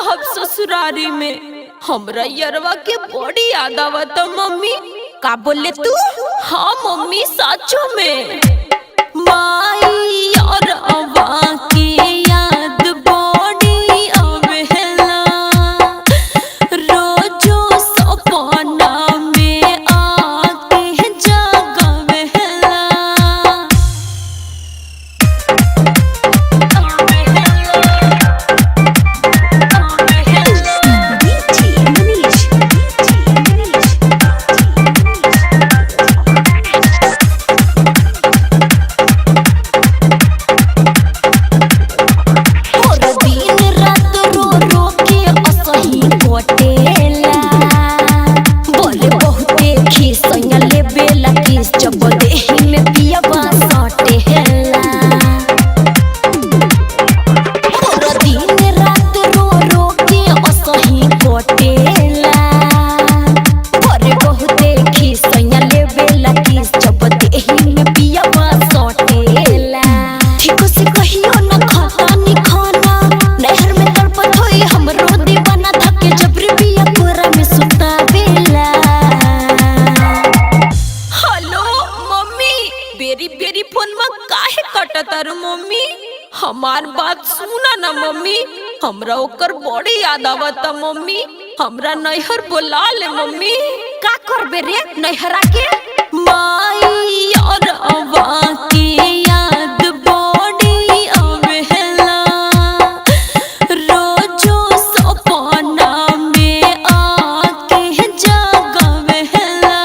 रहब ससुरारी में। हमरा यरवा के बड़ी याद आवत मम्मी। का बोले तू? हाँ मम्मी साचो में। माई और अवा के याद बड़ी आवेला, रोजो सपना में आके जगावेला। बेरी फोन में काहे कटतारू मम्मी? हमार बात सुना ना मम्मी। हमरा ओकर बड़ी याद आवता मम्मी। हमरा नैहर बोला ले मम्मी। का करबे रे नैहरा के? माई और अवा के याद बड़ी आवेला, रोजो सपना में आके जगावेला।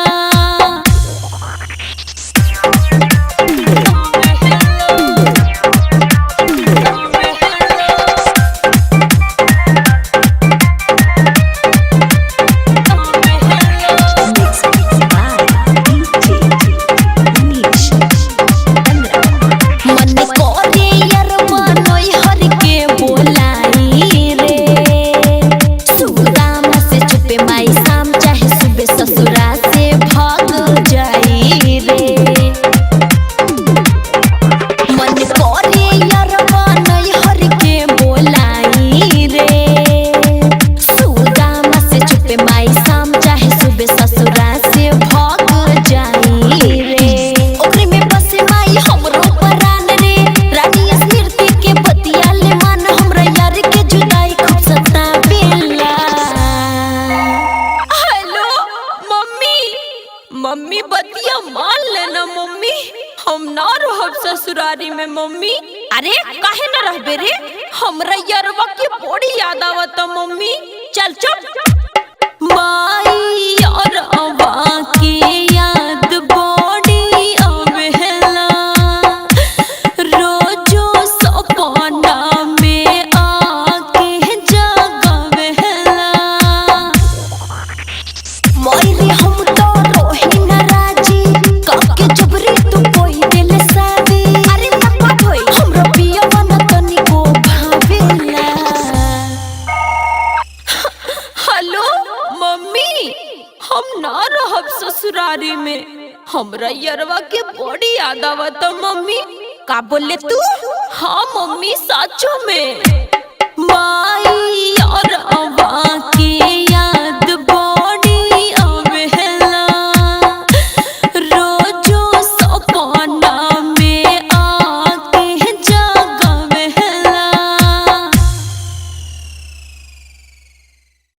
मम्मी बतिया मान लेना मम्मी। हम ना रहब ससुरारी में मम्मी। अरे काहे ना रहबे रे? हमरा यरवा की बड़ी याद आवत मम्मी। चल चुप। माई और अवा के याद बड़ी आवेला, रोजो सपना में आके जगावेला। मोइरी हम तो हम ना रहब ससुरारी में। हमरा यरवा के बड़ी याद आवत मम्मी। का बोले तू? हाँ मम्मी साचो में। माई